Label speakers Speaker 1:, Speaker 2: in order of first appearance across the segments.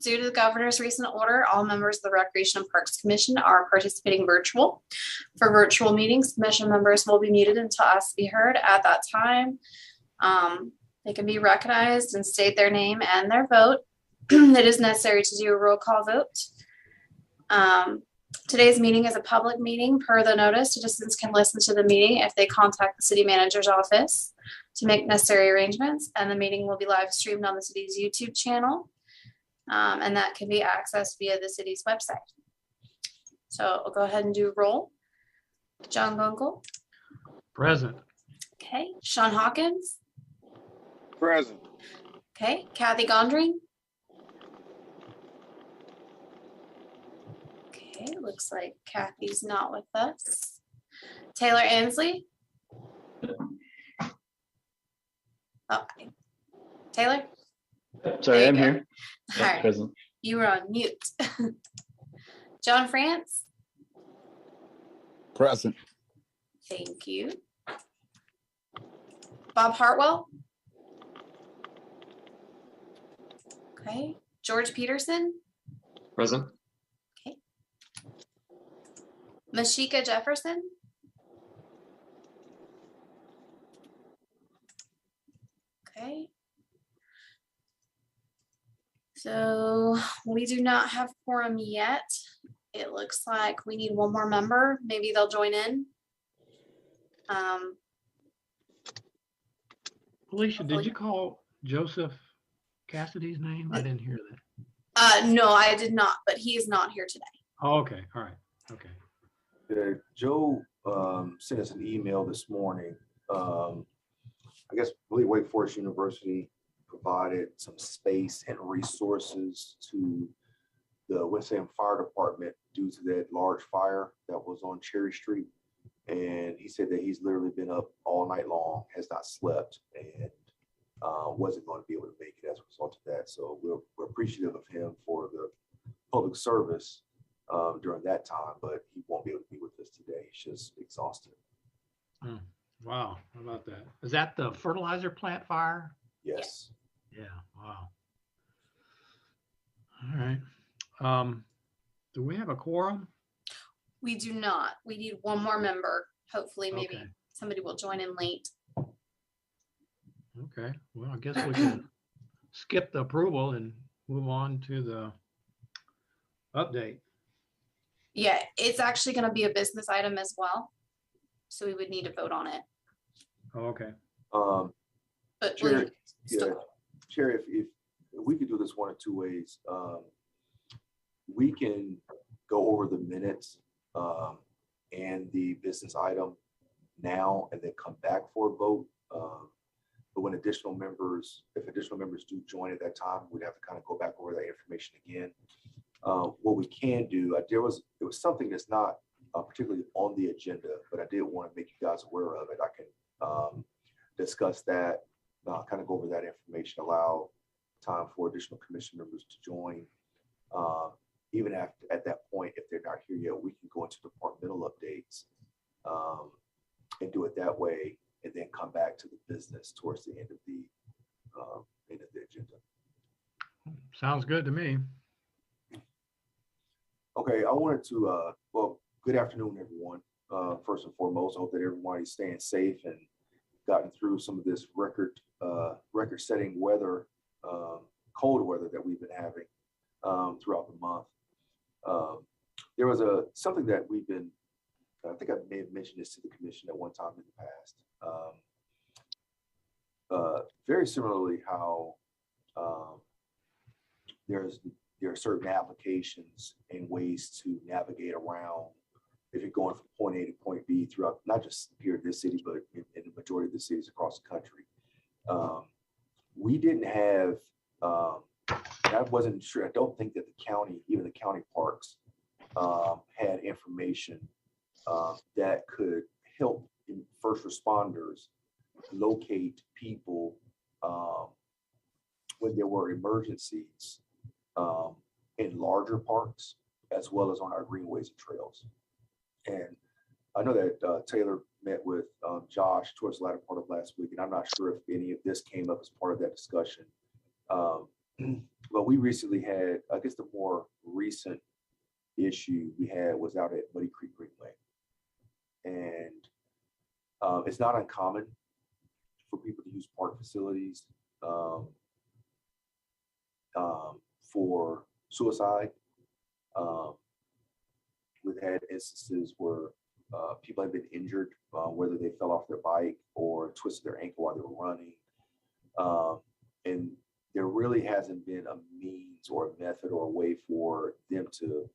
Speaker 1: Due to the governor's recent order, all members of the Recreation and Parks Commission are participating virtual. For virtual meetings, commission members will be muted until asked to be heard at that time. They can be recognized and state their name and their vote. It is necessary to do a roll call vote. Today's meeting is a public meeting. Per the notice, citizens can listen to the meeting if they contact the city manager's office to make necessary arrangements, and the meeting will be live streamed on the city's YouTube channel, and that can be accessed via the city's website. So I'll go ahead and do roll. John Gunkel.
Speaker 2: Present.
Speaker 1: Okay. Sean Hawkins.
Speaker 3: Present.
Speaker 1: Okay. Kathy Gondring. Okay, looks like Kathy's not with us. Taylor Ansley. Okay. Taylor?
Speaker 4: Sorry, I'm here.
Speaker 1: All right.
Speaker 4: Present.
Speaker 1: You were on mute. John France?
Speaker 3: Present.
Speaker 1: Thank you. Bob Hartwell? Okay. George Peterson?
Speaker 5: Present.
Speaker 1: Okay. Mashika Jefferson? Okay. So we do not have quorum yet. It looks like we need one more member. Maybe they'll join in.
Speaker 2: Alicia, did you call Joseph Cassidy's name? I didn't hear that.
Speaker 1: No, I did not, but he is not here today.
Speaker 2: Oh, okay. All right. Okay.
Speaker 6: Joe sent us an email this morning. I believe Wake Forest University provided some space and resources to the Winston-Salem Fire Department due to that large fire that was on Cherry Street. And he said that he's literally been up all night long, has not slept, and wasn't going to be able to make it as a result of that. So we're appreciative of him for the public service during that time, but he won't be able to be with us today. He's just exhausted.
Speaker 2: Wow. How about that? Is that the fertilizer plant fire?
Speaker 6: Yes.
Speaker 2: Yeah. Wow. All right. Do we have a quorum?
Speaker 1: We do not. We need one more member. Hopefully, maybe
Speaker 2: Okay.
Speaker 1: somebody will join in late.
Speaker 2: Okay. Well, I guess we can skip the approval and move on to the update.
Speaker 1: Yeah, it's actually going to be a business item as well. So we would need to vote on it.
Speaker 2: Oh, okay.
Speaker 1: But
Speaker 6: Chair,
Speaker 1: still,
Speaker 6: Chair, if we could do this one of two ways, we can go over the minutes and the business item now and then come back for a vote. But when if additional members do join at that time, we'd have to kind of go back over that information again. What we can do, it was something that's not particularly on the agenda, but I did want to make you guys aware of it. I can discuss that, kind of go over that information, allow time for additional commission members to join. Even at that point, if they're not here yet, we can go into departmental updates and do it that way, and then come back to the business towards the end of the agenda.
Speaker 2: Sounds good to me.
Speaker 6: Okay, I wanted to, well, good afternoon, everyone. First and foremost, I hope that everybody's staying safe and gotten through some of this record-setting weather, cold weather that we've been having throughout the month. There was something that we've been, I think I may have mentioned this to the commission at one time in the past. Very similarly, how there are certain applications and ways to navigate around if you're going from point A to point B throughout, not just here in this city, but in the majority of the cities across the country. We didn't have, I wasn't sure, I don't think that the county, even the county parks, had information that could help first responders locate people when there were emergencies in larger parks, as well as on our greenways and trails. And I know that Taylor met with Josh towards the latter part of last week, and I'm not sure if any of this came up as part of that discussion. But we recently had, I guess the more recent issue we had was out at Muddy Creek Greenway. And it's not uncommon for people to use park facilities for suicide. We've had instances where people have been injured, whether they fell off their bike or twisted their ankle while they were running. And there really hasn't been a means or a method or a way for them to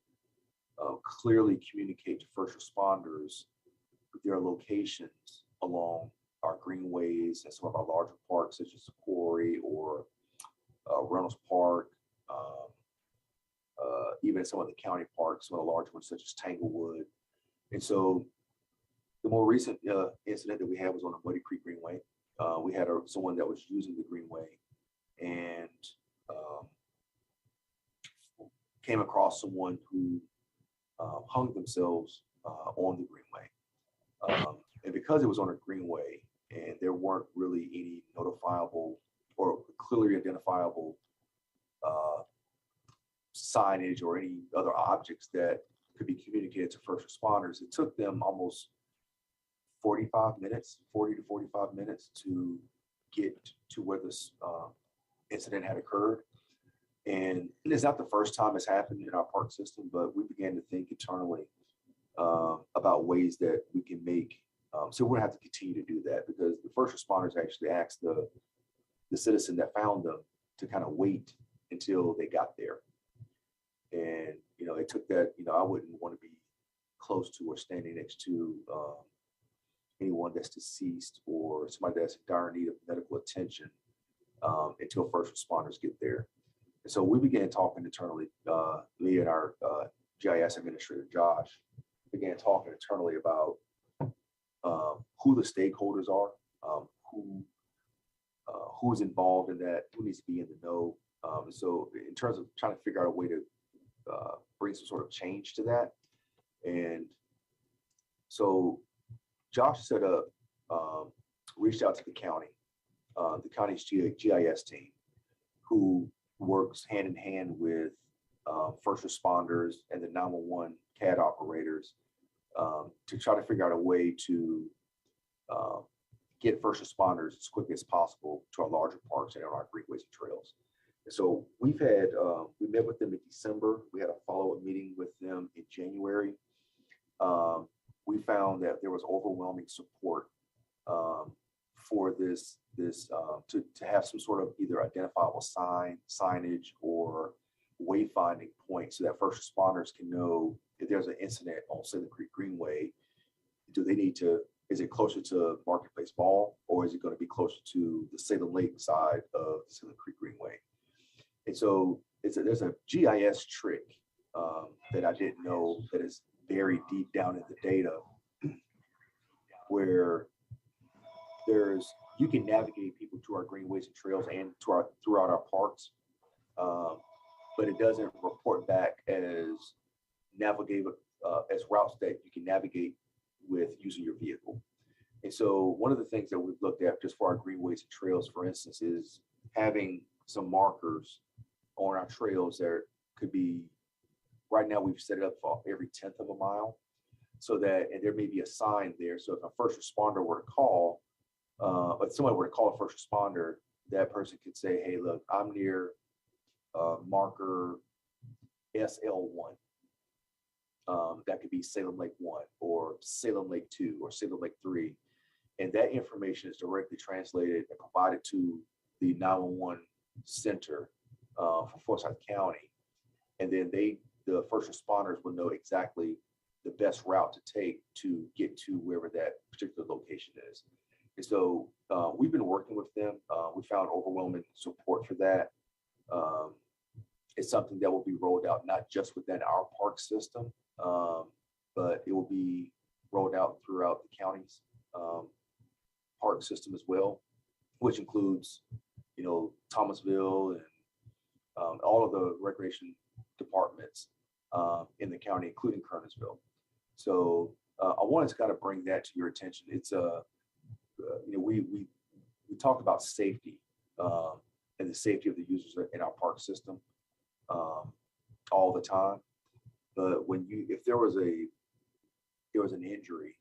Speaker 6: clearly communicate to first responders their locations along our greenways and some of our larger parks, such as the Quarry or Reynolds Park, even some of the county parks, some of the large ones such as Tanglewood. And so the more recent incident that we had was on the Muddy Creek Greenway. We had someone that was using the greenway and came across someone who hung themselves on the greenway. And because it was on a greenway and there weren't really any notifiable or clearly identifiable signage or any other objects that could be communicated to first responders, it took them almost 40 to 45 minutes to get to where this incident had occurred. And it's not the first time it's happened in our park system, but we began to think internally about ways that we can make, so we're gonna have to continue to do that, because the first responders actually asked the citizen that found them to kind of wait until they got there. And, it took that, I wouldn't want to be close to or standing next to anyone that's deceased or somebody that's in dire need of medical attention until first responders get there. And so we began talking internally, me and our GIS administrator, Josh, began talking internally about who the stakeholders are, who's involved in that, who needs to be in the know. And so in terms of trying to figure out a way to bring some sort of change to that. And so Josh set up, reached out to the county's GIS team, who works hand in hand with first responders and the 911 CAD operators to try to figure out a way to get first responders as quickly as possible to our larger parks and on our greenways and trails. And so we met with them in December. We had a follow-up meeting with them in January. We found that there was overwhelming support for this to have some sort of either identifiable signage or wayfinding point, so that first responders can know if there's an incident on Salem Creek Greenway, is it closer to Marketplace Mall, or is it going to be closer to the Salem Lake side of Salem Creek Greenway? And so there's a GIS trick that I didn't know that is buried deep down in the data, where you can navigate people to our greenways and trails and throughout our parks, but it doesn't report back as routes that you can navigate with using your vehicle. And so one of the things that we've looked at just for our greenways and trails, for instance, is having some markers on our trails that could be, right now we've set it up for every 10th of a mile, so that, and there may be a sign there. So if a first responder were to call, if somebody were to call a first responder, that person could say, hey, look, I'm near marker SL1. That could be Salem Lake 1 or Salem Lake 2 or Salem Lake 3. And that information is directly translated and provided to the 911 center for Forsyth County. And then the first responders will know exactly the best route to take to get to wherever that particular location is. And so we've been working with them. We found overwhelming support for that. It's something that will be rolled out not just within our park system, but it will be rolled out throughout the county's park system as well, which includes, Thomasville and all of the recreation departments in the county, including Kernersville. So I wanted to kind of bring that to your attention. It's we talk about safety and the safety of the users in our park system. all the time. But if there was an injury,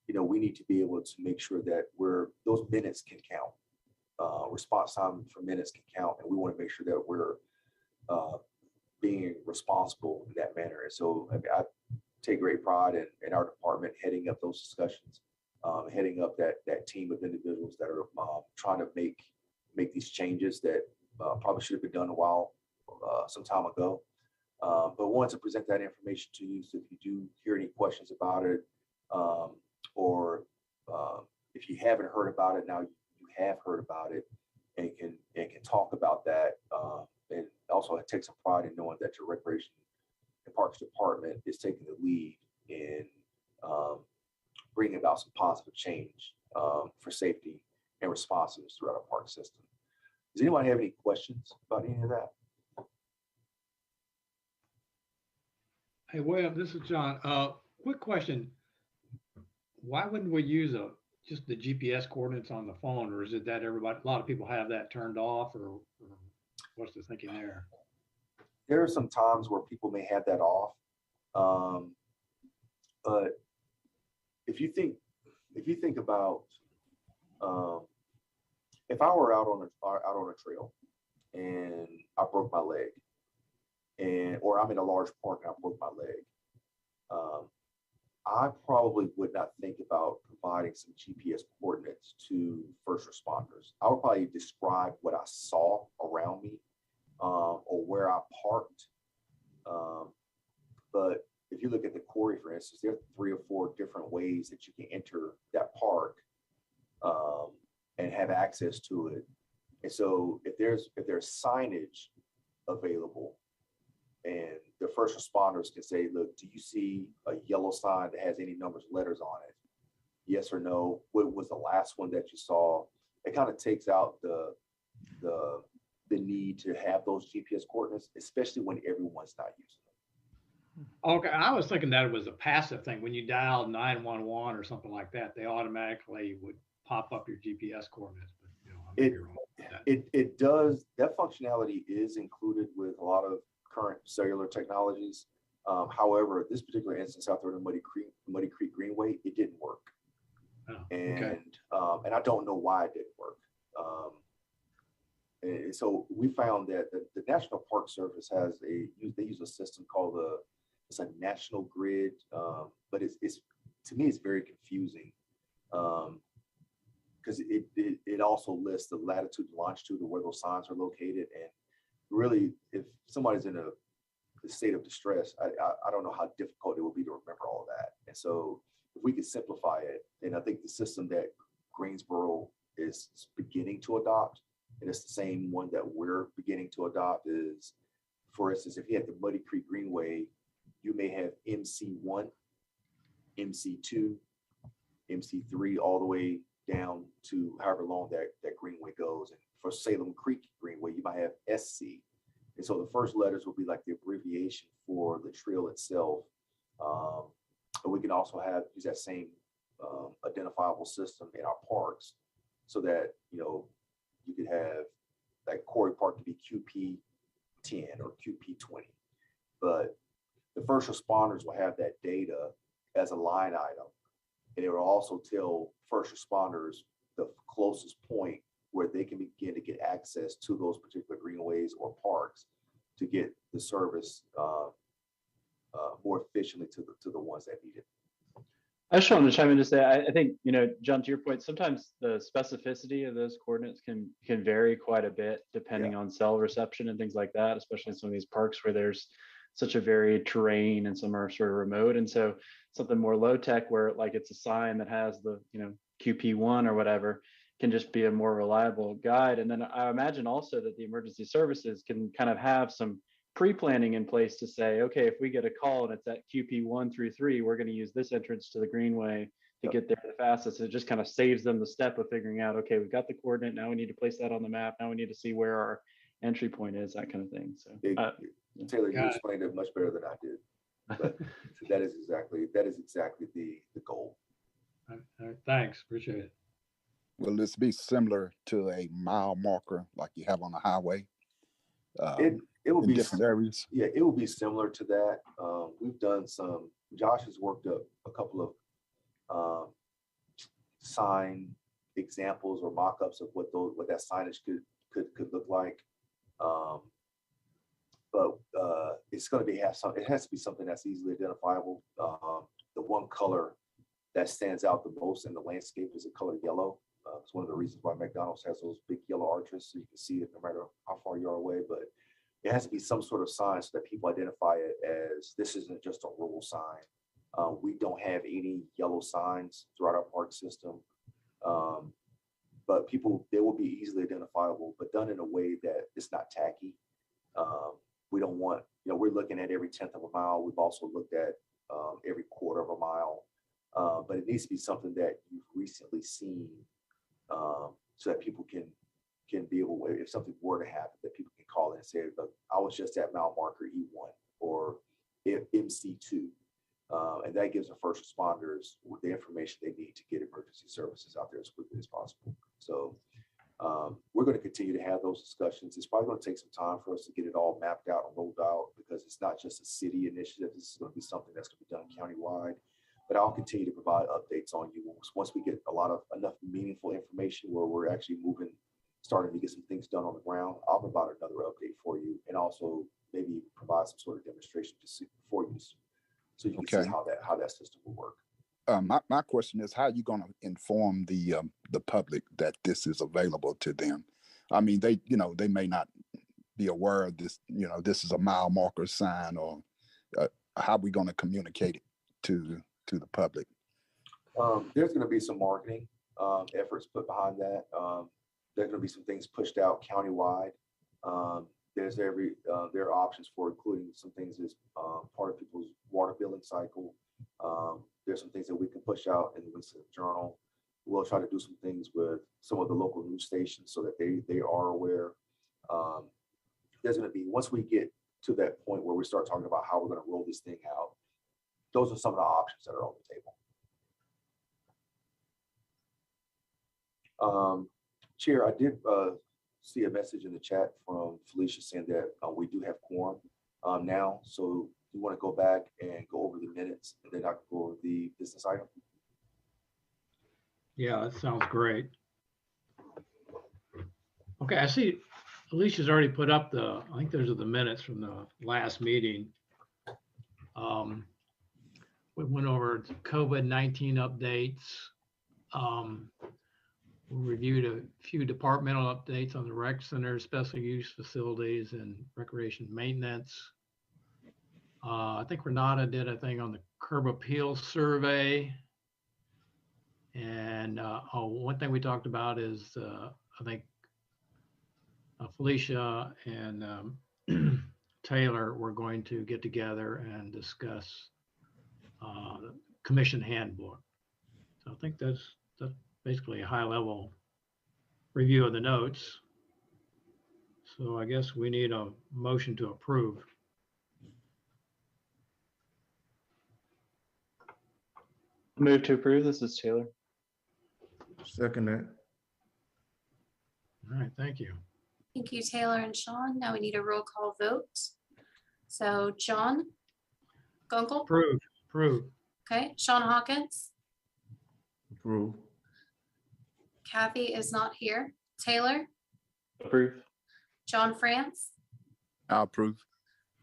Speaker 6: we need to be able to make sure that those minutes can count. Response time for minutes can count, and we want to make sure that we're being responsible in that manner. And so I take great pride in our department heading up those discussions, heading up that team of individuals that are trying to make these changes that probably should have been done some time ago. But wanted to present that information to you. So if you do hear any questions about it, or if you haven't heard about it, now you have heard about it and can talk about that. And also I take some pride in knowing that your Recreation and Parks Department is taking the lead in bringing about some positive change for safety and responsiveness throughout our park system. Does anyone have any questions about any of that?
Speaker 2: Hey, William, this is John. Quick question. Why wouldn't we use just the GPS coordinates on the phone, or is it that a lot of people have that turned off, or what's the thinking there?
Speaker 6: There are some times where people may have that off. But if you think about, if I were out on a trail and I broke my leg, or I'm in a large park and I broke my leg, I probably would not think about providing some GPS coordinates to first responders. I would probably describe what I saw around me, or where I parked. But if you look at the quarry, for instance, there are 3 or 4 different ways that you can enter that park and have access to it. And so if there's signage available, and the first responders can say, look, do you see a yellow sign that has any numbers, letters on it? Yes or no? What was the last one that you saw? It kind of takes out the need to have those GPS coordinates, especially when everyone's not using them.
Speaker 2: Okay, I was thinking that it was a passive thing. When you dial 911 or something like that, they automatically would pop up your GPS coordinates. But,
Speaker 6: it does. That functionality is included with a lot of current cellular technologies. However, this particular instance out there in the Muddy Creek Greenway, it didn't work.
Speaker 2: Oh,
Speaker 6: and
Speaker 2: okay.
Speaker 6: And I don't know why it didn't work. And so we found that the National Park Service they use a system called it's a national grid, but it's to me it's very confusing, because it also lists the latitude and longitude of where those signs are located. And really, if somebody's in a state of distress, I don't know how difficult it will be to remember all of that. And so if we could simplify it, and I think the system that Greensboro is beginning to adopt, and it's the same one that we're beginning to adopt, is, for instance, if you have the Muddy Creek Greenway, you may have MC1, MC2, MC3, all the way down to however long that greenway goes. And for Salem Creek Greenway, you might have SC. And so the first letters will be like the abbreviation for the trail itself. And we can also use that same identifiable system in our parks, so that, you could have like Quarry Park to be QP10 or QP20. But the first responders will have that data as a line item. And it will also tell first responders the closest point where they can begin to get access to those particular greenways or parks to get the service more efficiently to the ones that need it.
Speaker 4: I just wanted to chime in to say, I think, John, to your point, sometimes the specificity of those coordinates can vary quite a bit depending on cell reception and things like that, especially in some of these parks where there's such a varied terrain and some are sort of remote. And so something more low tech where like it's a sign that has the, QP1 or whatever can just be a more reliable guide. And then I imagine also that the emergency services can kind of have some pre-planning in place to say, okay, if we get a call and it's at QP1 through 3, we're going to use this entrance to the greenway to get there the fastest. It just kind of saves them the step of figuring out, okay, we've got the coordinate, now we need to place that on the map, now we need to see where our entry point is, that kind of thing. So
Speaker 6: Taylor, you explained it much better than I did. But that is exactly the goal.
Speaker 2: All right, thanks, appreciate it.
Speaker 5: Will this be similar to a mile marker like you have on the highway?
Speaker 6: It will
Speaker 5: in
Speaker 6: be
Speaker 5: different areas?
Speaker 6: Yeah, it will be similar to that. We've done some. Josh has worked up a couple of sign examples or mock-ups of what that signage could look like. But it's going to be it has to be something that's easily identifiable. The one color that stands out the most in the landscape is the color yellow. It's one of the reasons why McDonald's has those big yellow arches, so you can see it no matter how far you are away. But it has to be some sort of sign so that people identify it as this isn't just a rural sign. We don't have any yellow signs throughout our park system, but they will be easily identifiable, but done in a way that it's not tacky. We don't want, we're looking at every 1/10 of a mile. We've also looked at every 1/4 of a mile, but it needs to be something that you've recently seen, so that people can be able, if something were to happen, that people can call in and say, look, I was just at mile marker E1 or MC2. And that gives the first responders with the information they need to get emergency services out there as quickly as possible. So we're going to continue to have those discussions. It's probably going to take some time for us to get it all mapped out and rolled out, because it's not just a city initiative. This is going to be something that's going to be done countywide. But I'll continue to provide updates on you once we get enough meaningful information where we're actually starting to get some things done on the ground. I'll provide another update for you, and also maybe provide some sort of demonstration for you, so you can see how that system will work.
Speaker 5: My question is, how are you going to inform the public that this is available to them? I mean, they may not be aware of this. This is a mile marker sign, or how are we going to communicate it to the public?
Speaker 6: There's going to be some marketing efforts put behind that. There's going to be some things pushed out countywide. There are options for including some things as part of people's water billing cycle. There's some things that we can push out in the Winston Journal. We'll try to do some things with some of the local news stations so that they are aware. There's going to be, once we get to that point where we start talking about how we're going to roll this thing out, those are some of the options that are on the table. Chair, I did see a message in the chat from Felicia saying that we do have quorum now. So you want to go back and go over the minutes, and then I can go over the business item?
Speaker 2: Yeah, that sounds great. Okay, I see Alicia's already put up I think those are the minutes from the last meeting. We went over COVID-19 updates. We reviewed a few departmental updates on the rec center, special use facilities, and recreation maintenance. I think Renata did a thing on the curb appeal survey. And one thing we talked about is I think Felicia and Taylor were going to get together and discuss the commission handbook. So I think that's basically a high level review of the notes. So I guess we need a motion to approve.
Speaker 4: Move to approve. This is Taylor.
Speaker 7: Second that.
Speaker 2: All right, thank you.
Speaker 1: Thank you, Taylor and Sean. Now we need a roll call vote. So John Gunkel.
Speaker 2: Approve.
Speaker 1: Okay, Sean Hawkins.
Speaker 7: Approve.
Speaker 1: Kathy is not here. Taylor.
Speaker 4: Approve.
Speaker 1: John France.
Speaker 5: I approve.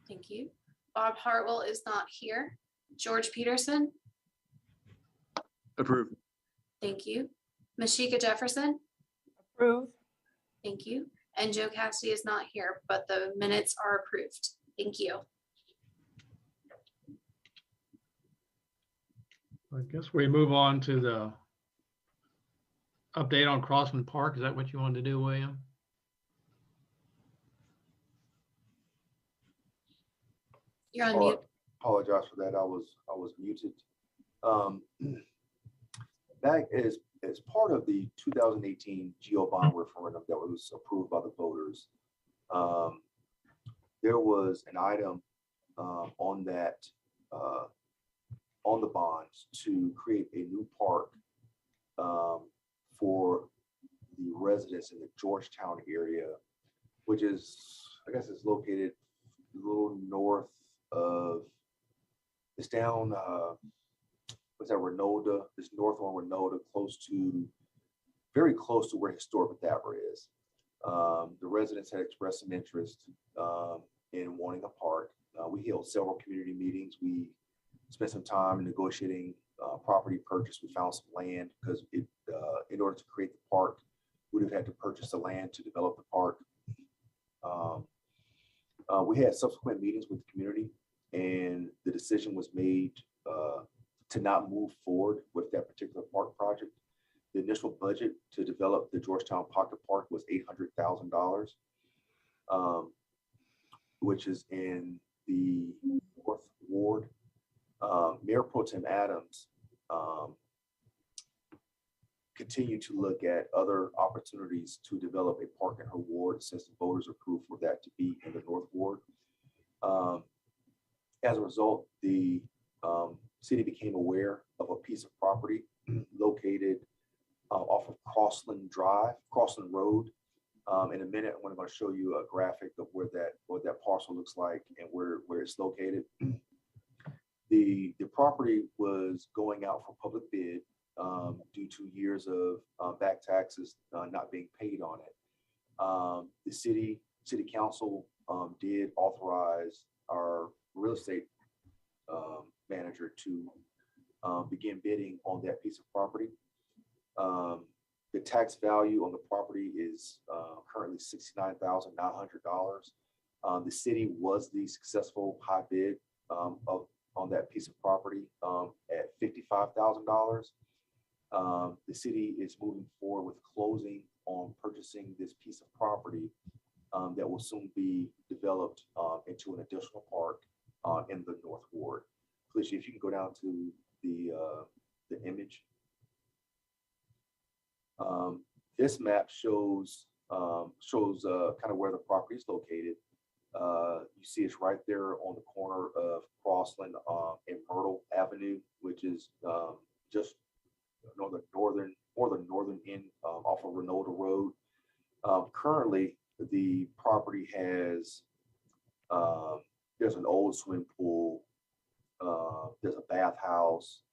Speaker 1: Thank you. Bob Hartwell is not here. George Peterson.
Speaker 8: Approve.
Speaker 1: Thank you. Mashika Jefferson.
Speaker 9: Approve.
Speaker 1: Thank you. And Joe Cassidy is not here, but the minutes are approved. Thank you.
Speaker 2: I guess we move on to the update on Crosston Park. Is that what you wanted to do, William?
Speaker 1: You're on mute.
Speaker 6: Apologize for that. I was muted. That is as part of the 2018 GO bond referendum that was approved by the voters. There was an item on the bonds to create a new park for the residents in the Georgetown area, which is I guess it's located a little north of, it's down, what's that, Renolda, it's north on Renolda, very close to where historic Thabor is. The residents had expressed some interest in wanting a park. We held several community meetings. We spent some time negotiating property purchase. We found some land because in order to create the park, we'd have had to purchase the land to develop the park. We had subsequent meetings with the community, and the decision was made to not move forward with that particular park project. The initial budget to develop the Georgetown Pocket Park was $800,000, which is in the 4th Ward. Mayor Pro Tem Adams continued to look at other opportunities to develop a park in her ward since the voters approved for that to be in the North Ward. As a result, the city became aware of a piece of property located off of Crosston Road. In a minute, I'm going to show you a graphic of what that parcel looks like and where it's located. The property was going out for public bid due to years of back taxes not being paid on it. The city council did authorize our real estate manager to begin bidding on that piece of property. The tax value on the property is currently $69,900. The city was the successful high bid on that piece of property at $55,000. The city is moving forward with closing on purchasing this piece of property that will soon be developed into an additional park in the North Ward. Felicia, if you can go down to the image. This map shows kind of where the property is located. You see it's right there on the corner of Crossland and Myrtle Avenue, which is just the northern end off of Renolda Road. Currently, the property has there's an old swimming pool. There's a bathhouse.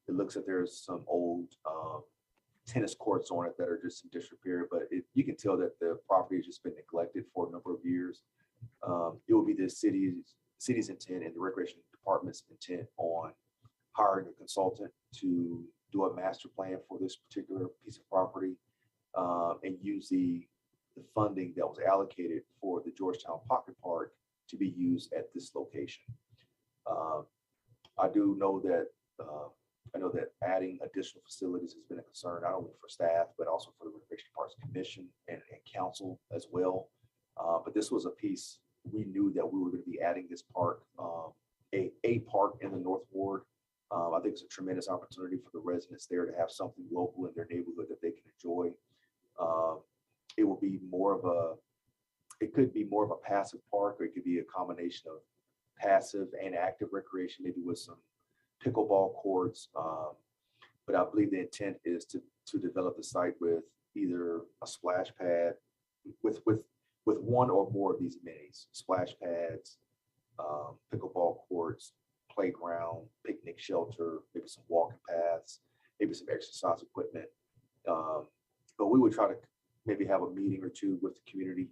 Speaker 6: It looks like there's some old tennis courts on it that are just in disrepair, but you can tell that the property has just been neglected for a number of years. It will be the city's intent and the recreation department's intent on hiring a consultant to do a master plan for this particular piece of property and use the funding that was allocated for the Georgetown Pocket Park to be used at this location. I know that adding additional facilities has been a concern, not only for staff, but also for the Recreation Parks Commission and council as well. But this was a piece we knew that we were going to be adding this park, a park in the North Ward. I think it's a tremendous opportunity for the residents there to have something local in their neighborhood that they can enjoy. It will be it could be more of a passive park, or it could be a combination of passive and active recreation, maybe with some pickleball courts. But I believe the intent is to develop the site with either a splash pad with one or more of these amenities: splash pads, pickleball courts, playground, picnic shelter, maybe some walking paths, maybe some exercise equipment. But we would try to maybe have a meeting or two with the community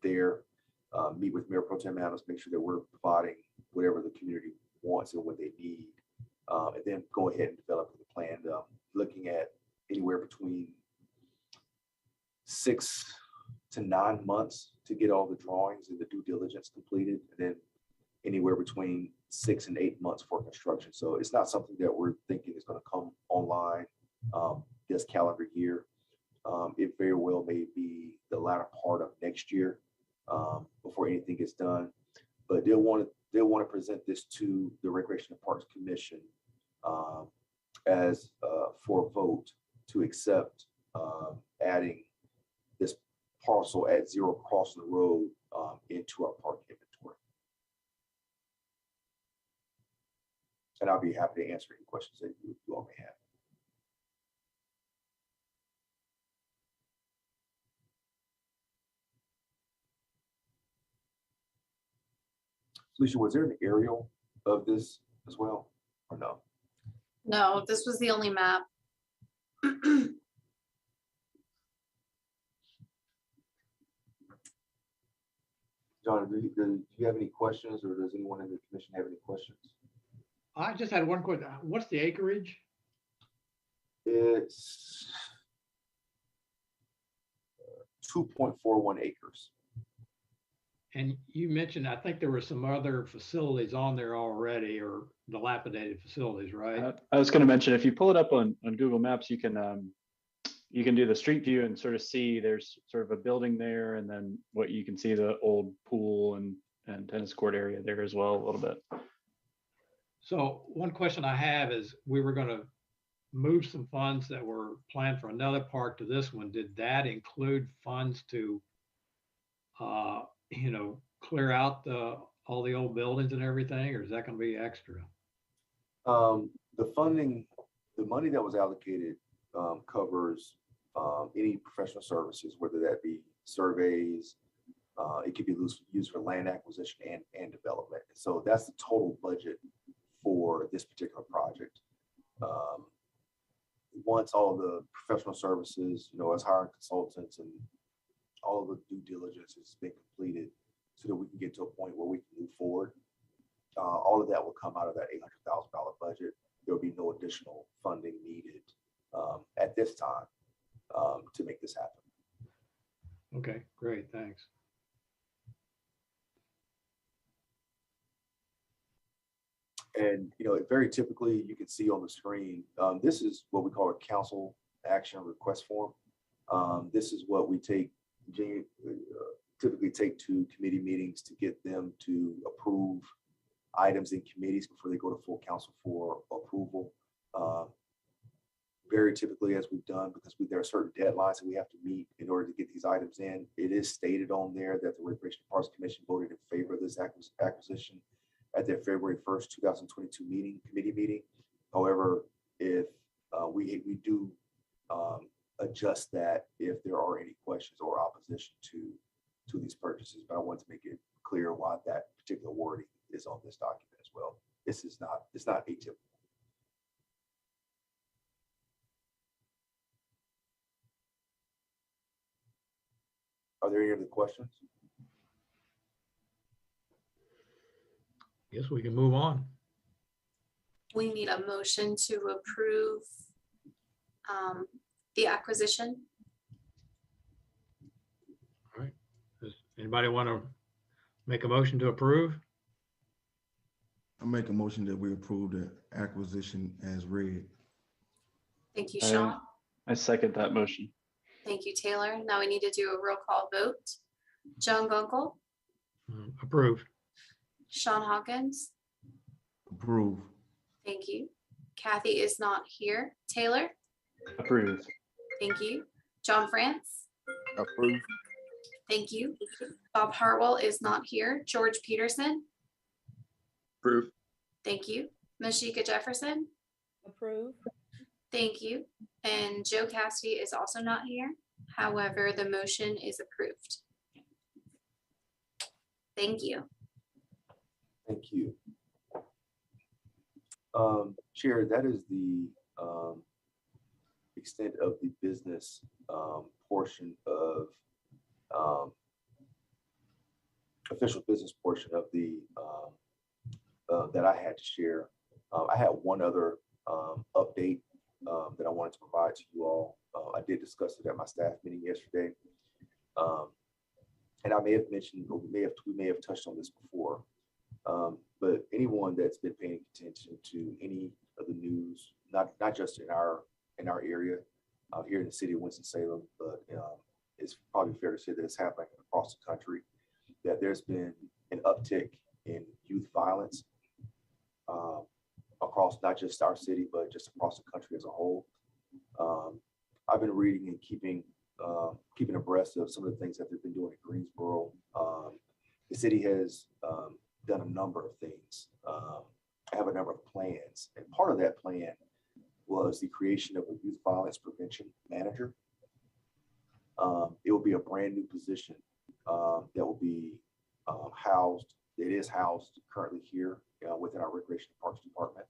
Speaker 6: there, meet with Mayor Pro Tem Adams, make sure that we're providing whatever the community wants and what they need, and then go ahead and develop the plan, looking at anywhere between 6 to 9 months to get all the drawings and the due diligence completed, and then anywhere between 6 and 8 months for construction. So it's not something that we're thinking is going to come online this calendar year. It very well may be the latter part of next year before anything gets done. But they'll want to present this to the Recreation and Parks Commission as for a vote to accept adding this parcel at 0 Crosston Road into our park inventory. And I'll be happy to answer any questions that you all may have. Felicia, was there an aerial of this as well, or no?
Speaker 1: No, this was the only map.
Speaker 6: John, do you have any questions, or does anyone in the commission have any questions?
Speaker 2: I just had one question. What's the acreage?
Speaker 6: It's 2.41 acres.
Speaker 2: And you mentioned, I think there were some other facilities on there already, or dilapidated facilities, right?
Speaker 4: I was going to mention, if you pull it up on Google Maps, you can do the street view and sort of see there's sort of a building there, and then what you can see the old pool and tennis court area there as well a little bit.
Speaker 2: So one question I have is, we were going to move some funds that were planned for another park to this one. Did that include funds to, clear out all the old buildings and everything, or is that going to be extra?
Speaker 6: The funding, the money that was allocated covers any professional services, whether that be surveys, it could be used for land acquisition and development. So that's the total budget for this particular project. Once all the professional services, as hiring consultants and all of the due diligence has been completed, so that we can get to a point where we can move forward, all of that will come out of that $800,000 budget. There will be no additional funding needed at this time to make this happen.
Speaker 2: Okay, great, thanks.
Speaker 6: And very typically, you can see on the screen, this is what we call a council action request form. This is what we typically take to committee meetings to get them to approve items in committees before they go to full council for approval. Very typically, as we've done, because there are certain deadlines that we have to meet in order to get these items in, it is stated on there that the Recreation and Parks Commission voted in favor of this acquisition at their February 1st, 2022 committee meeting. However, if we do adjust that if there are any questions or opposition to these purchases, but I want to make it clear why that particular wording is on this document as well. It's not atypical. Are there any other questions?
Speaker 2: Guess we can move on.
Speaker 1: We need a motion to approve the acquisition.
Speaker 2: All right. Does anybody want to make a motion to approve?
Speaker 7: I make a motion that we approve the acquisition as read.
Speaker 1: Thank you, Sean.
Speaker 4: I second that motion.
Speaker 1: Thank you, Taylor. Now we need to do a roll call vote. John Gunkel,
Speaker 2: Approve.
Speaker 1: Sean Hawkins.
Speaker 7: Approve.
Speaker 1: Thank you. Kathy is not here. Taylor.
Speaker 4: Approve.
Speaker 1: Thank you. John France.
Speaker 5: Approve.
Speaker 1: Thank you. Bob Hartwell is not here. George Peterson.
Speaker 8: Approve.
Speaker 1: Thank you. Mashika Jefferson.
Speaker 9: Approve.
Speaker 1: Thank you. And Joe Cassidy is also not here. However, the motion is approved. Thank you.
Speaker 6: Thank you. Chair, that is the extent of the business portion of official business portion of the that I had to share. I had one other update that I wanted to provide to you all. I did discuss it at my staff meeting yesterday. And I may have mentioned, or we may have touched on this before, but anyone that's been paying attention to any of the news, not just in our area, here in the city of Winston-Salem, but it's probably fair to say that it's happening across the country, that there's been an uptick in youth violence across not just our city, but just across the country as a whole. I've been reading and keeping abreast of some of the things that they've been doing in Greensboro. The city has done a number of things. I have a number of plans, and part of that plan was the creation of a youth violence prevention manager. It will be a brand new position that will be housed It is housed currently here within our Recreation and Parks Department.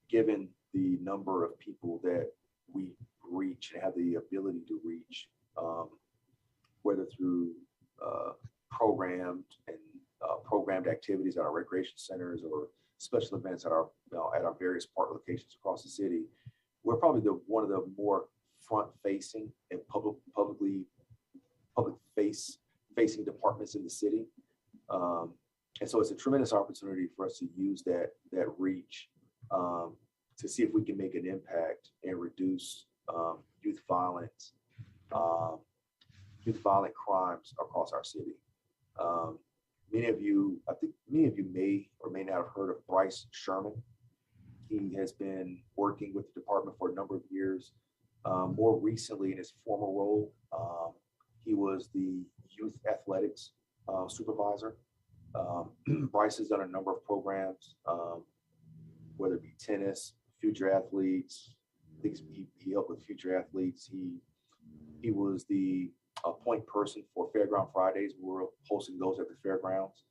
Speaker 6: Given the number of people that we reach and have the ability to reach, whether through programmed activities at our recreation centers or special events at our various park locations across the city, we're probably one of the more front-facing and public-facing departments in the city, and so it's a tremendous opportunity for us to use that reach to see if we can make an impact and reduce youth violent crimes across our city. Many of you may or may not have heard of Bryce Sherman. He has been working with the department for a number of years. More recently, in his former role, he was the youth athletics supervisor. Bryce has done a number of programs, whether it be tennis, future athletes. I think he helped with future athletes. He was the point person for Fairground Fridays. We're hosting those at the fairgrounds.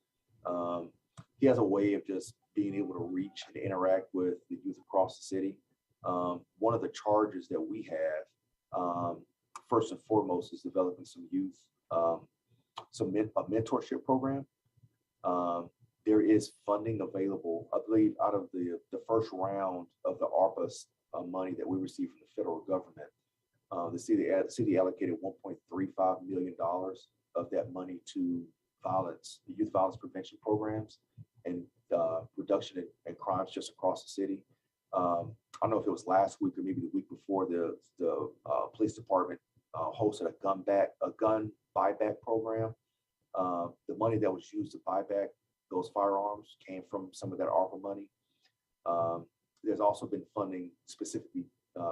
Speaker 6: He has a way of just being able to reach and interact with the youth across the city. One of the charges that we have, first and foremost, is developing some youth, a mentorship program. There is funding available, I believe, out of the first round of the ARPA money that we received from the federal government. The city allocated $1.35 million of that money to youth violence prevention programs and reduction in crimes just across the city. I don't know if it was last week or maybe the week before, the police department hosted a gun buyback program. The money that was used to buy back those firearms came from some of that ARPA money. There's also been funding specifically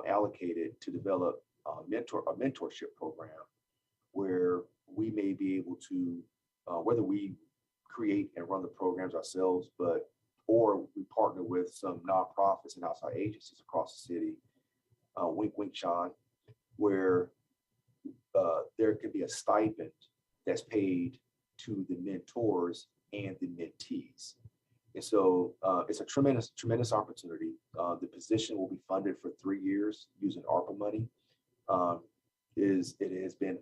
Speaker 6: allocated to develop a mentorship program where we may be able to, whether we create and run the programs ourselves, or we partner with some nonprofits and outside agencies across the city, wink, wink, Sean, where there could be a stipend that's paid to the mentors and the mentees. And so it's a tremendous opportunity. The position will be funded for 3 years using ARPA money. It has been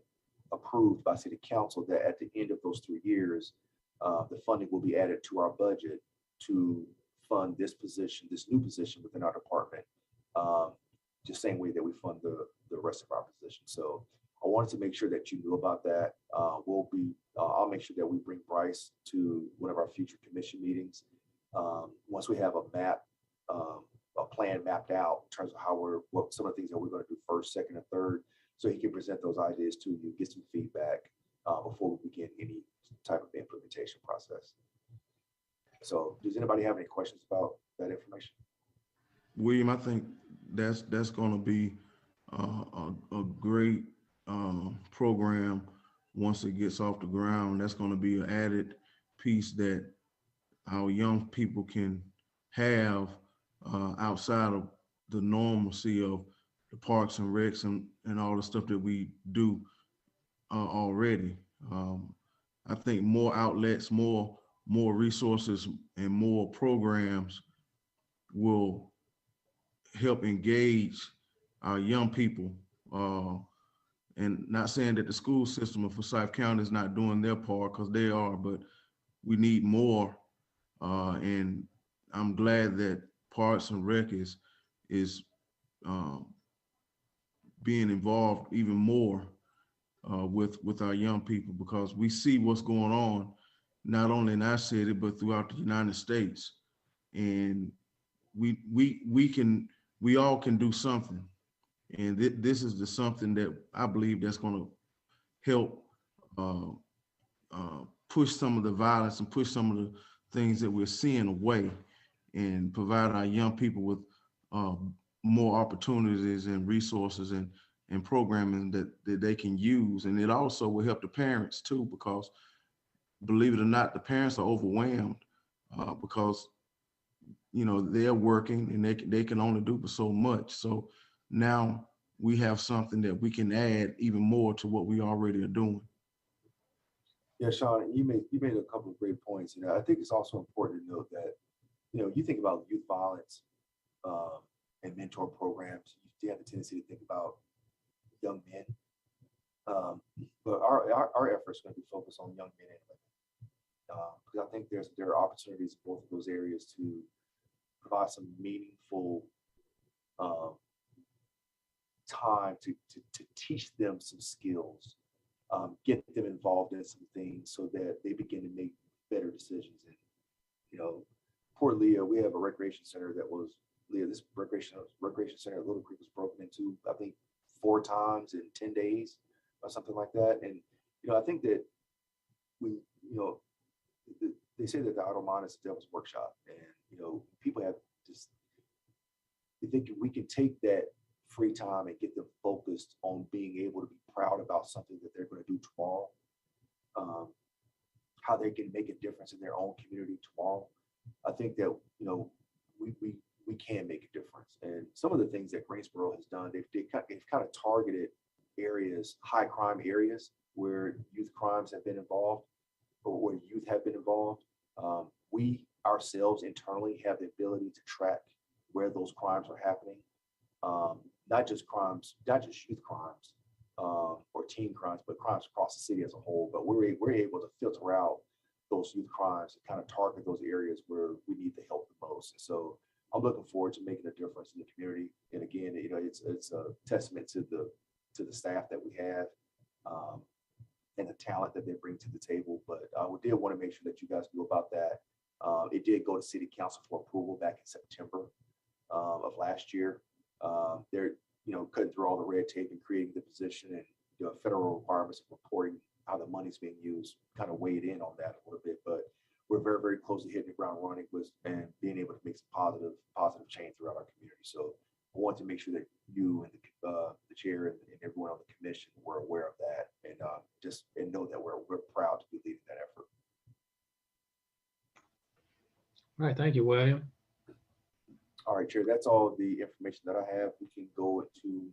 Speaker 6: approved by City Council that at the end of those 3 years, the funding will be added to our budget to fund this new position within our department, just same way that we fund the rest of our positions. So I wanted to make sure that you knew about that. I'll make sure that we bring Bryce to one of our future commission meetings. Once we have a plan mapped out in terms of what some of the things that we're going to do first, second, and third, so he can present those ideas to you, get some feedback before we begin any type of implementation process. So does anybody have any questions about that information?
Speaker 7: William, I think that's going to be a great program once it gets off the ground. That's going to be an added piece that our young people can have outside of the normalcy of the parks and recs and all the stuff that we do already. I think more outlets, more resources, and more programs will help engage our young people. And not saying that the school system of Forsyth County is not doing their part, because they are, but we need more. And I'm glad that Parks and Rec is being involved even more with our young people, because we see what's going on, not only in our city, but throughout the United States. And we all can do something. And this is the something that I believe that's going to help push some of the violence and push some of the things that we're seeing away, and provide our young people with more opportunities and resources and programming that they can use. And it also will help the parents too, because believe it or not, the parents are overwhelmed because they're working and they can only do so much. So now we have something that we can add even more to what we already are doing.
Speaker 6: Yeah, Sean, you made a couple of great points. I think it's also important to note that, you think about youth violence and mentor programs, you have a tendency to think about young men. But our efforts are going to be focused on young men and women. Because I think there are opportunities in both of those areas to provide some meaningful time to teach them some skills, get them involved in some things so that they begin to make better decisions. And, poor Leah, we have a recreation center this recreation center at Little Creek was broken into, I think, 4 times in 10 days or something like that. And, I think that they say that the idle mind is the devil's workshop. And, people have just, they think we can take that free time and get them focused on being able to be proud about something that they're going to do tomorrow, how they can make a difference in their own community tomorrow. I think that, we can make a difference. And some of the things that Greensboro has done, they've kind of targeted areas, high crime areas where youth crimes have been involved or where youth have been involved. We ourselves internally have the ability to track where those crimes are happening. Not just youth crimes or teen crimes, but crimes across the city as a whole. But we're able to filter out those youth crimes and kind of target those areas where we need the help the most. And so I'm looking forward to making a difference in the community. And again, it's a testament to the staff that we have and the talent that they bring to the table. But we did want to make sure that you guys knew about that. It did go to City Council for approval back in September of last year. They're cutting through all the red tape and creating the position, and federal requirements of reporting how the money's being used kind of weighed in on that a little bit. But we're very, very close to hitting the ground running and being able to make some positive change throughout our community. So I want to make sure that you and the chair and everyone on the commission were aware of that, and know that we're proud to be leading that effort.
Speaker 2: All right, thank you, William.
Speaker 6: All right, Chair, that's all the information that I have. We can go into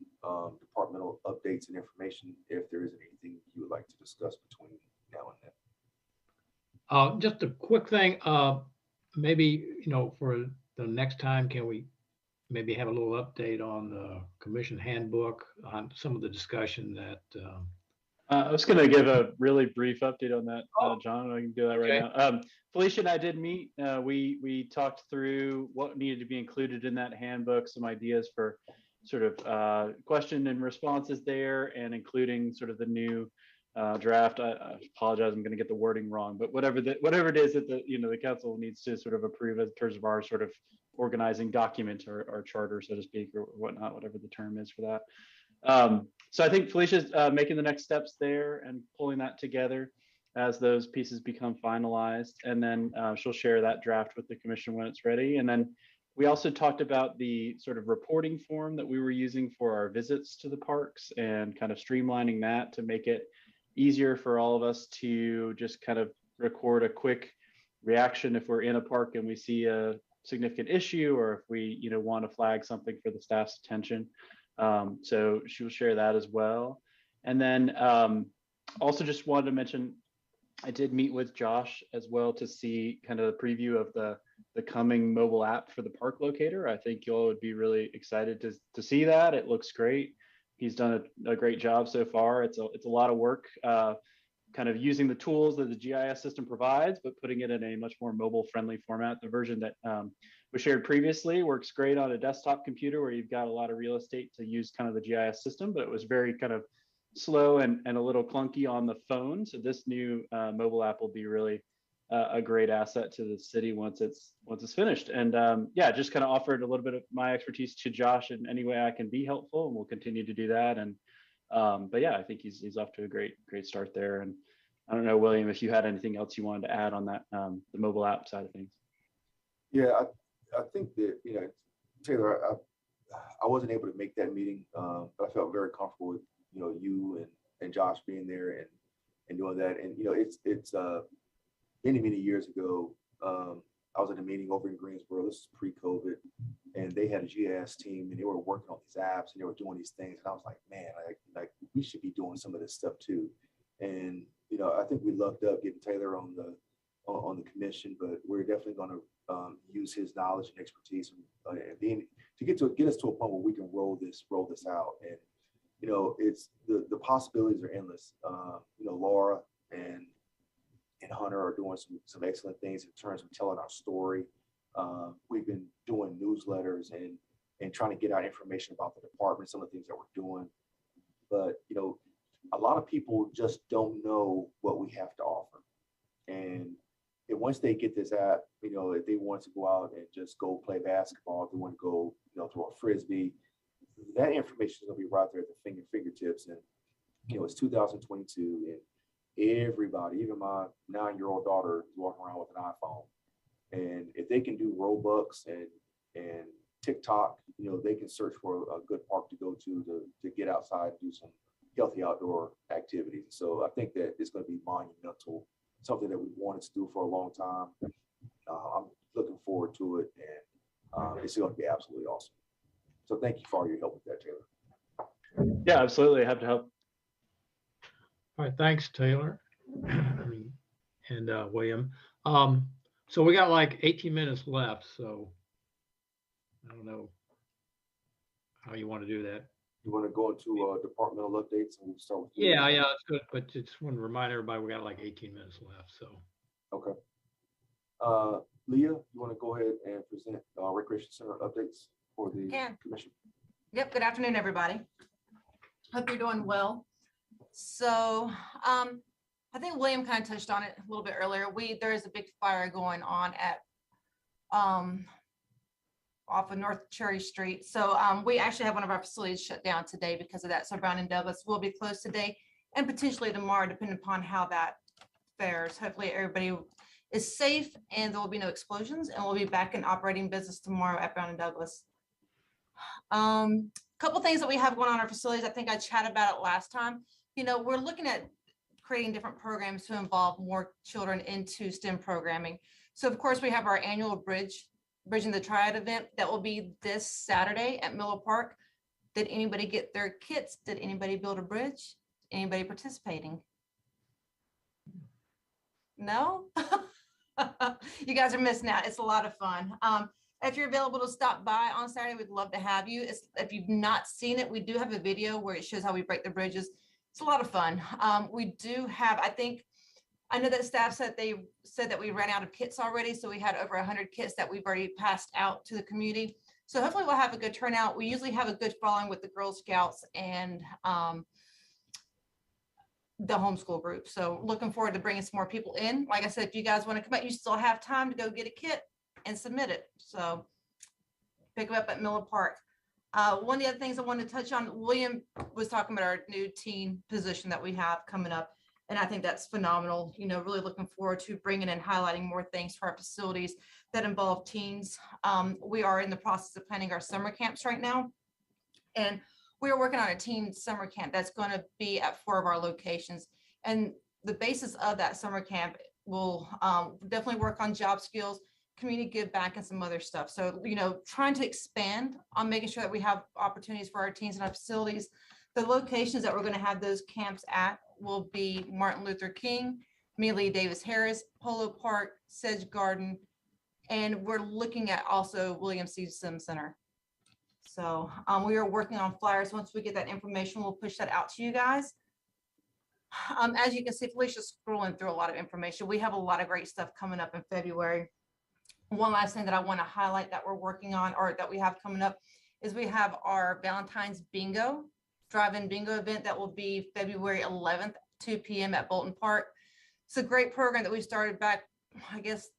Speaker 6: departmental updates and information if there isn't anything you would like to discuss between now and then.
Speaker 2: Just a quick thing, maybe, for the next time, can we maybe have a little update on the commission handbook, on some of the discussion that
Speaker 4: I was going to give a really brief update on that, John. I can do that right now. Felicia and I did meet. We talked through what needed to be included in that handbook, some ideas for sort of question and responses there, and including sort of the new draft. I apologize, I'm going to get the wording wrong, but whatever it is that the council needs to sort of approve in terms of our sort of organizing document or charter, so to speak, or whatnot, whatever the term is for that. So I think Felicia's making the next steps there and pulling that together as those pieces become finalized. And then she'll share that draft with the commission when it's ready. And then we also talked about the sort of reporting form that we were using for our visits to the parks and kind of streamlining that to make it easier for all of us to just kind of record a quick reaction if we're in a park and we see a significant issue, or if we want to flag something for the staff's attention. So she will share that as well. And then also just wanted to mention, I did meet with Josh as well to see kind of the preview of the coming mobile app for the park locator. I think you all would be really excited to see that. It looks great. He's done a great job so far. It's a lot of work, kind of using the tools that the GIS system provides, but putting it in a much more mobile friendly format. The version that was shared previously works great on a desktop computer where you've got a lot of real estate to use kind of the GIS system, but it was very kind of slow and a little clunky on the phone. So this new mobile app will be really a great asset to the city once it's finished. And yeah, just kind of offered a little bit of my expertise to Josh in any way I can be helpful, and we'll continue to do that. And but yeah, I think he's off to a great start there. And I don't know, William, if you had anything else you wanted to add on that, the mobile app side of things.
Speaker 6: Yeah, I think that, Taylor, I wasn't able to make that meeting, but I felt very comfortable with, you and Josh being there and doing that. And, it's many years ago, I was in a meeting over in Greensboro. This is pre-COVID, and they had a GIS team, and they were working on these apps, and they were doing these things. And I was like, man, like we should be doing some of this stuff too. And, I think we lucked up getting Taylor on the commission, but we're definitely going to use his knowledge and expertise and get us to a point where we can roll this out. And it's the possibilities are endless. Laura and Hunter are doing some excellent things in terms of telling our story. We've been doing newsletters and trying to get out information about the department, some of the things that we're doing. But a lot of people just don't know what we have to offer. And once they get this app, if they want to go out and just go play basketball, if they want to go, throw a frisbee, that information is going to be right there at the fingertips. And, it's 2022 and everybody, even my 9-year-old daughter, is walking around with an iPhone. And if they can do Robux and TikTok, they can search for a good park to go to get outside and do some healthy outdoor activities. So I think that it's going to be monumental, something that we wanted to do for a long time. I'm looking forward to it, and it's going to be absolutely awesome. So thank you for all your help with that, Taylor.
Speaker 4: Yeah, absolutely. I have to help.
Speaker 2: All right, thanks, Taylor and William. So we got like 18 minutes left, so I don't know how you want to do that.
Speaker 6: You want to go into departmental updates, and we'll start with
Speaker 2: Yeah, that's good. But just want to remind everybody we got like 18 minutes left. So
Speaker 6: okay. Leah, you want to go ahead and present Recreation Center updates for the commission?
Speaker 9: Yep. Good afternoon, everybody. Hope you're doing well. So I think William kind of touched on it a little bit earlier. There is a big fire going on at off of North Cherry Street. So we actually have one of our facilities shut down today because of that. So Brown and Douglas will be closed today and potentially tomorrow, depending upon how that fares. Hopefully everybody is safe and there will be no explosions, and we'll be back in operating business tomorrow at Brown and Douglas. Couple things that we have going on in our facilities. I think I chatted about it last time. We're looking at creating different programs to involve more children into STEM programming. So of course we have our annual Bridging the Triad event that will be this Saturday at Miller Park. Did anybody get their kits? Did anybody build a bridge? Anybody participating? No? You guys are missing out. It's a lot of fun. If you're available to stop by on Saturday, we'd love to have you. If you've not seen it, we do have a video where it shows how we break the bridges. It's a lot of fun. We do have, I know that staff said that we ran out of kits already. So we had over 100 kits that we've already passed out to the community. So hopefully we'll have a good turnout. We usually have a good following with the Girl Scouts and the homeschool group. So looking forward to bringing some more people in. Like I said, if you guys want to come out, you still have time to go get a kit and submit it. So pick them up at Miller Park. One of the other things I wanted to touch on, William was talking about our new teen position that we have coming up. And I think that's phenomenal. Really looking forward to bringing and highlighting more things for our facilities that involve teens. We are in the process of planning our summer camps right now. And we are working on a teen summer camp that's going to be at 4 of our locations. And the basis of that summer camp will definitely work on job skills, community give back, and some other stuff. So, trying to expand on making sure that we have opportunities for our teens in our facilities. The locations that we're going to have those camps at will be Martin Luther King, Amelia Davis Harris, Polo Park, Sedge Garden, and we're looking at also William C. Sims Center. So we are working on flyers. Once we get that information, we'll push that out to you guys. As you can see, Felicia's scrolling through a lot of information. We have a lot of great stuff coming up in February. One last thing that I want to highlight that we're working on, or that we have coming up, is we have our Valentine's Bingo, drive-in bingo event that will be February 11th, 2 p.m. at Bolton Park. It's a great program that we started back, I guess,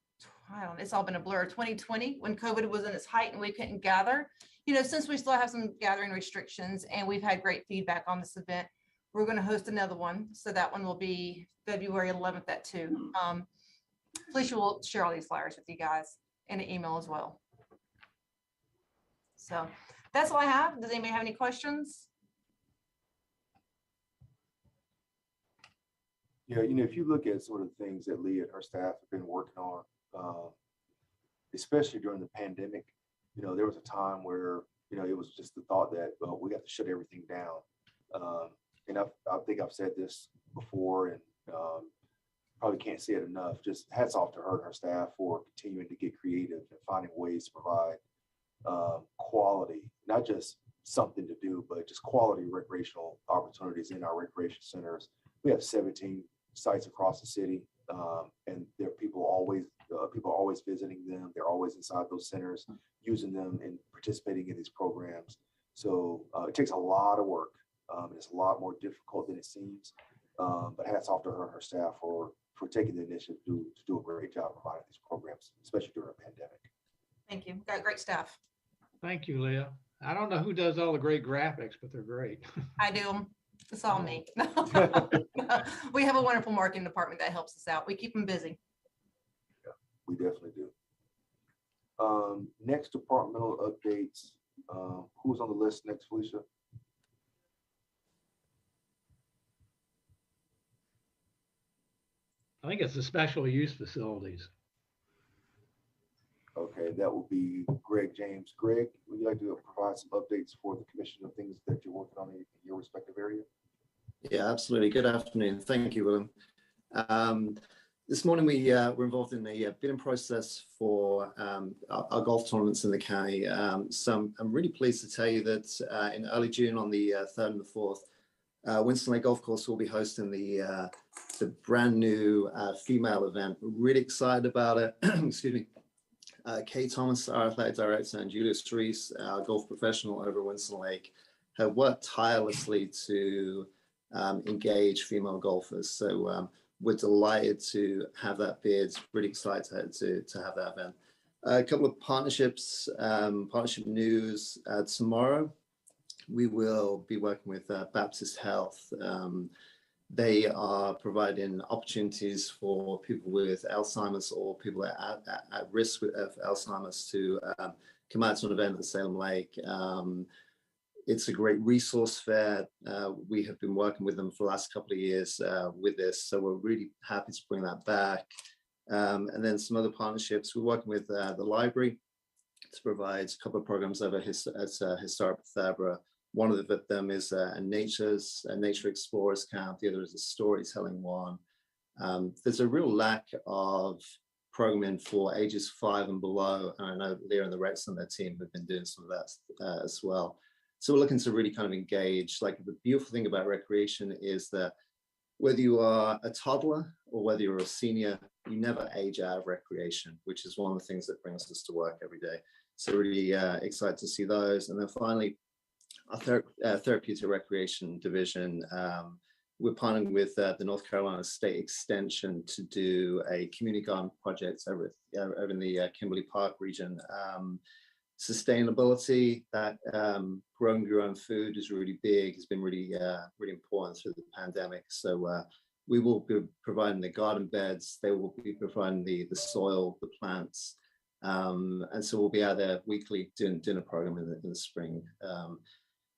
Speaker 9: it's all been a blur, 2020, when COVID was in its height and we couldn't gather. Since we still have some gathering restrictions and we've had great feedback on this event, we're going to host another one. So that one will be February 11th at 2. Felicia will share all these flyers with you guys in an email as well. So that's all I have. Does anybody have any questions?
Speaker 6: Yeah, if you look at some of the things that Leah and her staff have been working on, especially during the pandemic, there was a time where, it was just the thought that, well, we got to shut everything down. And I think I've said this before, and Probably can't say it enough. Just hats off to her and her staff for continuing to get creative and finding ways to provide quality, not just something to do, but just quality recreational opportunities in our recreation centers. We have 17 sites across the city, and there are people are always visiting them. They're always inside those centers, using them and participating in these programs. So it takes a lot of work. It's a lot more difficult than it seems. But hats off to her and her staff for taking the initiative to do a great job providing these programs, especially during a pandemic.
Speaker 9: Thank you. Got great staff.
Speaker 2: Thank you, Leah. I don't know who does all the great graphics, but they're great.
Speaker 9: I do them. It's all me. We have a wonderful marketing department that helps us out. We keep them busy.
Speaker 6: Yeah, we definitely do. Next, departmental updates. Who's on the list next, Felicia?
Speaker 2: I think it's the special use facilities.
Speaker 6: Okay, that will be Greg James. Greg, would you like to provide some updates for the commission of things that you're working on in your respective area?
Speaker 10: Yeah, absolutely. Good afternoon. Thank you, Willem. This morning we were involved in the bidding process for our golf tournaments in the county. So I'm really pleased to tell you that in early June on the 3rd and the 4th, Winston-Salem Golf Course will be hosting the brand new female event. We're really excited about it. Excuse me. Kay Thomas, our athletic director, and Julius Reese, our golf professional over at Winston Lake, have worked tirelessly to engage female golfers. So we're delighted to have that bid. Really excited to have that event. A couple of partnership news. Tomorrow, we will be working with Baptist Health. They are providing opportunities for people with Alzheimer's or people at risk of Alzheimer's to come out to an event at Salem Lake. It's a great resource fair. We have been working with them for the last couple of years with this, so we're really happy to bring that back. And then some other partnerships. We're working with the library to provide a couple of programs over at Historic Bethesda. One of them is a Nature Explorers Camp. The other is a storytelling one. There's a real lack of programming for ages 5 and below. And I know Leah and the Rex and their team have been doing some of that as well. So we're looking to really kind of engage. Like, the beautiful thing about recreation is that whether you are a toddler or whether you're a senior, you never age out of recreation, which is one of the things that brings us to work every day. So really excited to see those. And then finally, our therapeutic recreation division, we're partnering with the North Carolina State Extension to do a community garden project over in the Kimberly Park region. Sustainability, that growing your own food is really big, has been really important through the pandemic. So we will be providing the garden beds, they will be providing the soil, the plants. And so we'll be out there weekly doing dinner program in the spring.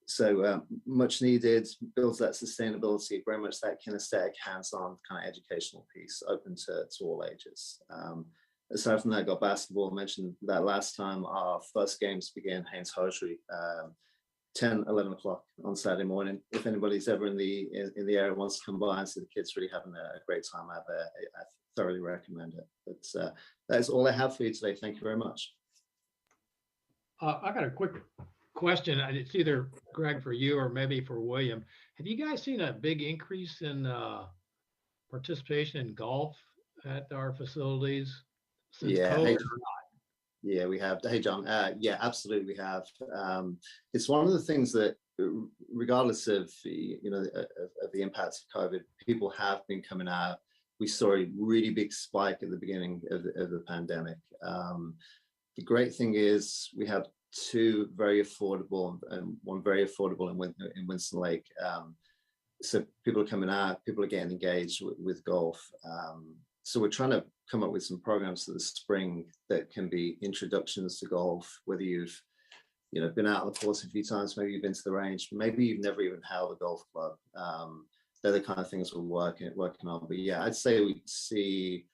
Speaker 10: So much needed, builds that sustainability, very much that kinesthetic, hands-on kind of educational piece, open to all ages. Aside from that, I got basketball. I mentioned that last time. Our first games began Haynes Hosiery, 10, 11 o'clock on Saturday morning. If anybody's ever in the area wants to come by and see the kids really having a great time out there, I thoroughly recommend it. But that is all I have for you today. Thank you very much.
Speaker 2: I got a quick question. It's either Greg for you or maybe for William. Have you guys seen a big increase in participation in golf at our facilities since COVID?
Speaker 10: Hey, yeah, we have. Hey, John. Yeah, absolutely, we have. It's one of the things that, regardless of the impacts of COVID, people have been coming out. We saw a really big spike at the beginning of the pandemic. The great thing is we have two very affordable and one very affordable in Winston Lake. So people are coming out, people are getting engaged with golf. So we're trying to come up with some programs for the spring that can be introductions to golf, whether you've been out on the course a few times, maybe you've been to the range, maybe you've never even held a golf club. They're the kind of things we're working on. But yeah, I'd say we see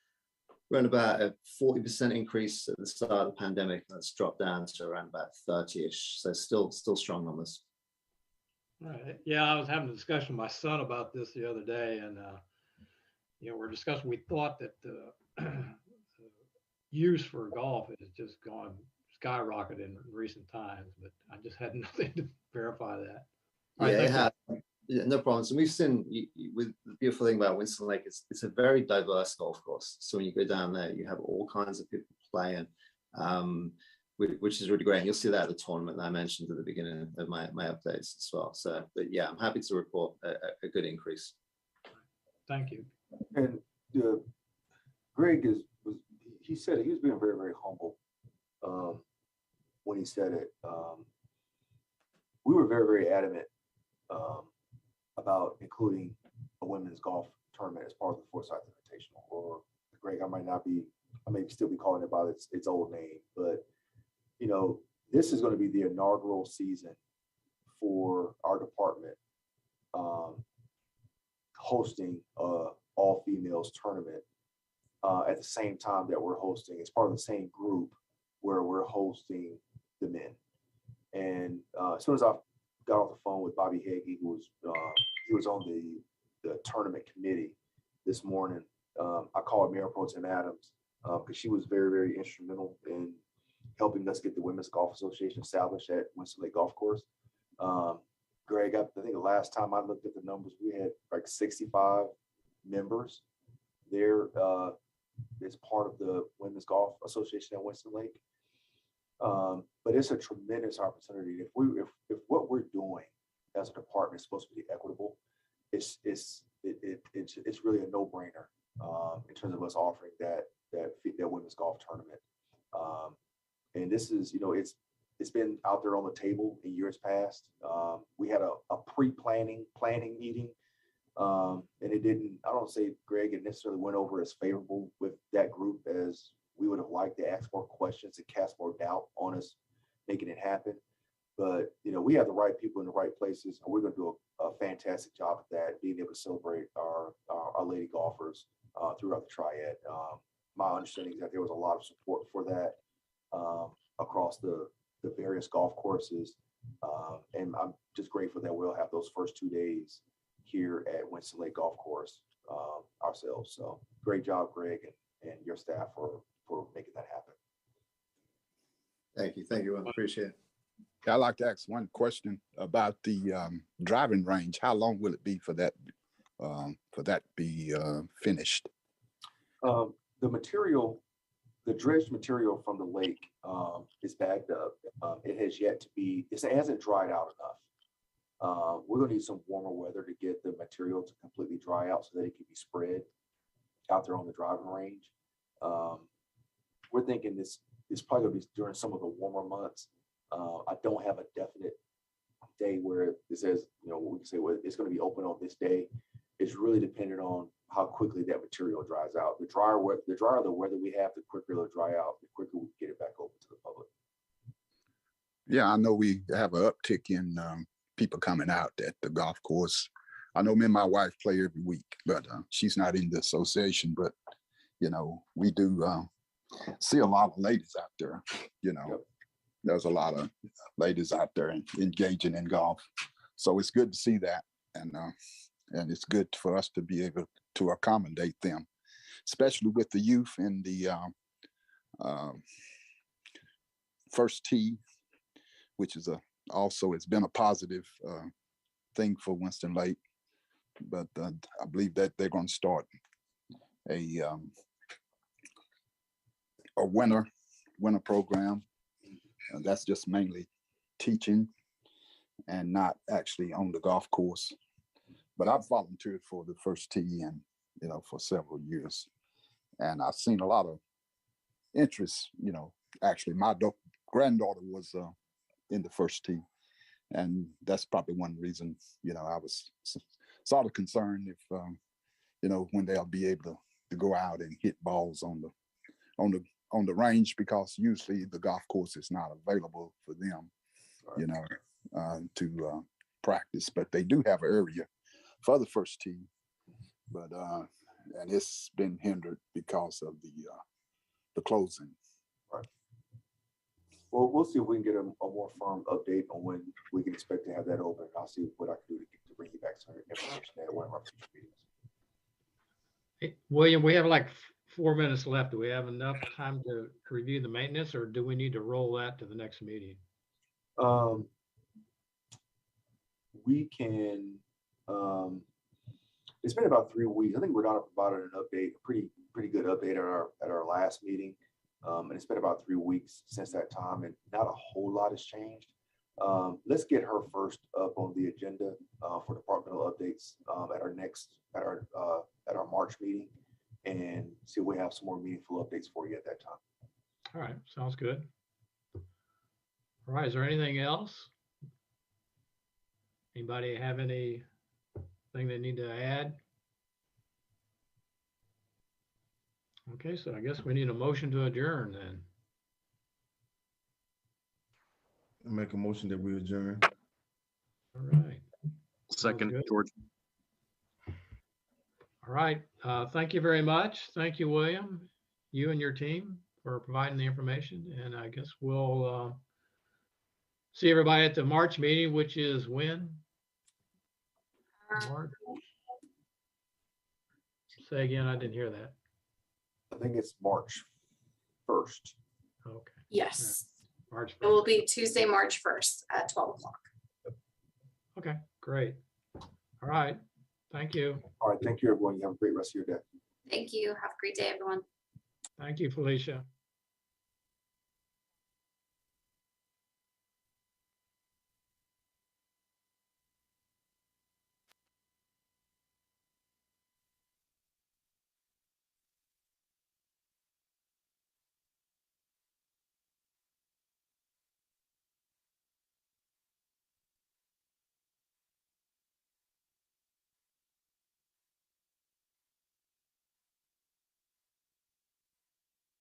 Speaker 10: around about a 40% increase at the start of the pandemic. That's dropped down to around about 30-ish. So still strong numbers.
Speaker 2: Right. Yeah, I was having a discussion with my son about this the other day, and we're discussing, we thought that the use for golf has just gone skyrocketed in recent times, but I just had nothing to verify that. All right,
Speaker 10: Yeah, it
Speaker 2: thank you.
Speaker 10: has. Yeah, no problems. And we've seen with the beautiful thing about Winston Lake, it's a very diverse golf course. So when you go down there, you have all kinds of people playing, which is really great. And you'll see that at the tournament that I mentioned at the beginning of my updates as well. So, but yeah, I'm happy to report a good increase.
Speaker 2: Thank you.
Speaker 6: And Greg he said it, he was being very, very humble when he said it. We were very, very adamant about including a women's golf tournament as part of the Forsyth Invitational. Or Greg, I may still be calling it by its old name, but this is going to be the inaugural season for our department hosting all females tournament at the same time that we're hosting. It's part of the same group where we're hosting the men. And as soon as I got off the phone with Bobby Hagee, who was on the tournament committee this morning, I called Mayor Pro Tem Adams because she was very, very instrumental in helping us get the Women's Golf Association established at Winston Lake Golf Course. Greg, I think the last time I looked at the numbers, we had like 65 members there as part of the Women's Golf Association at Winston Lake. But it's a tremendous opportunity. If what we're doing as a department is supposed to be equitable, it's really a no-brainer in terms of us offering that women's golf tournament. And this is, it's been out there on the table in years past. We had a planning meeting, and it didn't, I don't say, Greg, it necessarily went over as favorable with that group as we would have liked to ask more questions and cast more doubt on us making it happen. But, we have the right people in the right places, and we're going to do a fantastic job at that, being able to celebrate our lady golfers throughout the triad. My understanding is that there was a lot of support for that across the various golf courses. And I'm just grateful that we'll have those first 2 days here at Winston Lake Golf Course ourselves. So great job, Greg, and your staff for making that happen.
Speaker 10: Thank you. I appreciate it.
Speaker 5: I'd like to ask one question about the driving range. How long will it be for that be finished? The dredged material from the lake is bagged up. It has yet to be, it hasn't dried out enough. We're gonna need some warmer weather to get the material to completely dry out so that it can be spread out there on the driving range. We're thinking this is probably gonna be during some of the warmer months. I don't have a definite day where it says, we can say, well, it's gonna be open on this day. It's really dependent on how quickly that material dries out. The drier the weather we have, the quicker it'll dry out, the quicker we can get it back open to the public. Yeah, I know we have an uptick in people coming out at the golf course. I know me and my wife play every week, but she's not in the association. But we do see a lot of ladies out there. Yep. There's a lot of ladies out there engaging in golf, so it's good to see that, and it's good for us to be able to accommodate them, especially with the youth in the first tee, which is also it's been a positive thing for Winston Lake. But I believe that they're going to start a winter program, and that's just mainly teaching and not actually on the golf course. But I've volunteered for the first tee and for several years, and I've seen a lot of interest. Actually, my granddaughter was in the first tee, and that's probably one reason I was sort of concerned if when they'll be able to go out and hit balls on the range, because usually the golf course is not available for them, to practice. But they do have an area for the first tee, but and it's been hindered because of the closing.
Speaker 6: Right. Well, we'll see if we can get a more firm update on when we can expect to have that open. I'll see what I can do to bring you back some information at one of our future meetings.
Speaker 2: Hey, William, we have like 4 minutes left. Do we have enough time to review the maintenance, or do we need to roll that to the next meeting?
Speaker 6: We can, it's been about 3 weeks. I think we're not provided an update, a pretty good update at our last meeting. And it's been about 3 weeks since that time, and not a whole lot has changed. Let's get her first up on the agenda for departmental updates at our March meeting, and see if we have some more meaningful updates for you at that time.
Speaker 2: All right, sounds good. All right, is there anything else? Anybody have anything they need to add? Okay, so I guess we need a motion to adjourn then.
Speaker 7: Make a motion that we adjourn.
Speaker 2: All right.
Speaker 8: Second,
Speaker 2: good.
Speaker 8: George.
Speaker 2: All right, thank you very much. Thank you, William, you and your team for providing the information. And I guess we'll see everybody at the March meeting, which is when? March. Say again, I didn't hear that.
Speaker 6: I think it's March 1st.
Speaker 2: Okay,
Speaker 1: Yes,
Speaker 2: March
Speaker 1: it will
Speaker 2: 1st.
Speaker 1: be Tuesday, March 1st at 12 o'clock.
Speaker 2: Okay, great. All right, thank you.
Speaker 6: All right, thank you, everyone. You have a great rest of your day.
Speaker 1: Thank you. Have a great day, everyone.
Speaker 2: Thank you, Felicia.